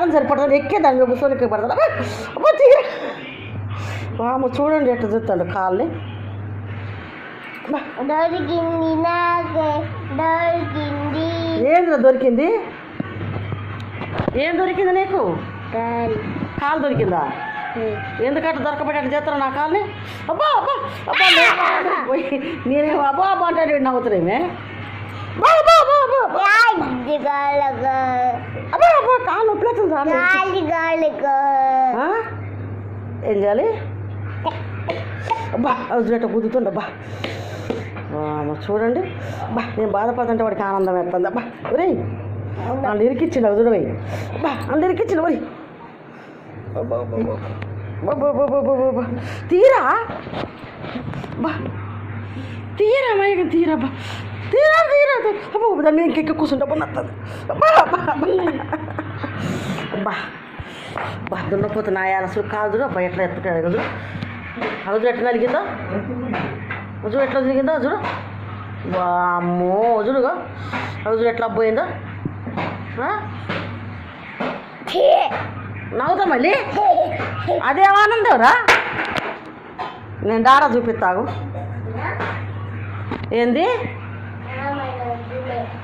ఎక్కడానికి సరిపడుతుంది, ఎక్కే దాని కూర్చొని ఎక్కి పడతాను. అబ్బా తీరా వాము చూడండి ఎట్లా చూస్తాడు కాళ్ళని. దొరికింది నాకే, దొరికింది. ఏంద్రా దొరికింది? ఏం దొరికింది నీకు? కాలు దొరికిందా? ఎందుకంటే దొరకబెట్టి చేస్తాను నా కాళ్ళని. అబ్బా అబ్బా అబ్బా పోయి నేనేమో అబ్బా అబ్బా అంటే నవ్వుతున్నామే. అబ్బా అబ్బా కాలు నొప్పి ఏం చేయాలి? అబ్బా అది ఎట్ట కుదుతుండబ్బా. చూడండి అబ్బా, నేను బాధపడుతుంటే వాడికి ఆనందం వేస్తుంది. అబ్బా ఒరే వాళ్ళు ఇరికిచ్చిండు అదుడవై. అబ్బా వాళ్ళు ఇరికిచ్చిండు మరి. తీరా బా తీరా మైక తీరా బా తీరా తీరా అబ్బా దాని మీద ఇంకెక్క కూర్చుంటే నత్తది. అబ్బా బా దున్నపోతే నా అసలు కాదు అబ్బా ఎట్లా ఎత్తుకాడు కదా. అజు ఎట్లా నలిగిందో, అజు ఎట్లా తిరిగిందో అజుడు. అమ్మో అజుడుగా అజు ఎట్లా పోయిందో. నవ్వుతా మళ్ళీ అదేం ఆనందంరా. నేను డారా చూపిస్తాగు. ఏంది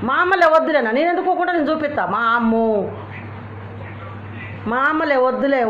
మా అమ్మలే వద్దులేనా? నేను ఎందుకోకుండా నేను చూపిస్తా. మా అమ్మలే వద్దులే.